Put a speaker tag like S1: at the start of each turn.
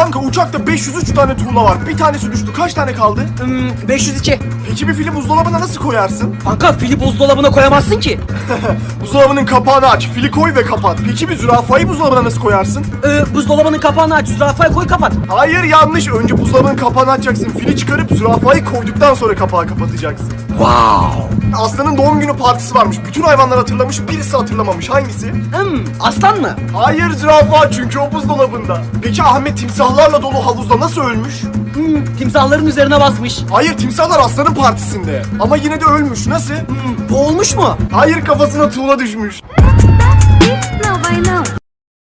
S1: Kanka uçakta 503 tane tuğla var. Bir tanesi düştü. Kaç tane kaldı?
S2: 502.
S1: Peki bir fili buzdolabına nasıl koyarsın?
S2: Kanka fili buzdolabına koyamazsın ki.
S1: Buzdolabının kapağını aç. Fili koy ve kapat. Peki bir zürafayı buzdolabına nasıl koyarsın?
S2: Buzdolabının kapağını aç, zürafayı koy, kapat.
S1: Hayır, yanlış. Önce buzdolabının kapağını açacaksın. Fili çıkarıp zürafayı koyduktan sonra kapağı kapatacaksın.
S2: Wow.
S1: Aslanın doğum günü partisi varmış. Bütün hayvanlar hatırlamış, birisi hatırlamamış. Hangisi?
S2: Aslan mı?
S1: Hayır, zürafa, çünkü o buzdolabında. Peki Ahmet timsahlarla dolu havuzda nasıl ölmüş?
S2: Timsahların üzerine basmış.
S1: Hayır, timsahlar aslanın partisinde. Ama yine de ölmüş. Nasıl?
S2: Boğulmuş mu?
S1: Hayır, kafasına tuğla düşmüş.
S3: Now by now.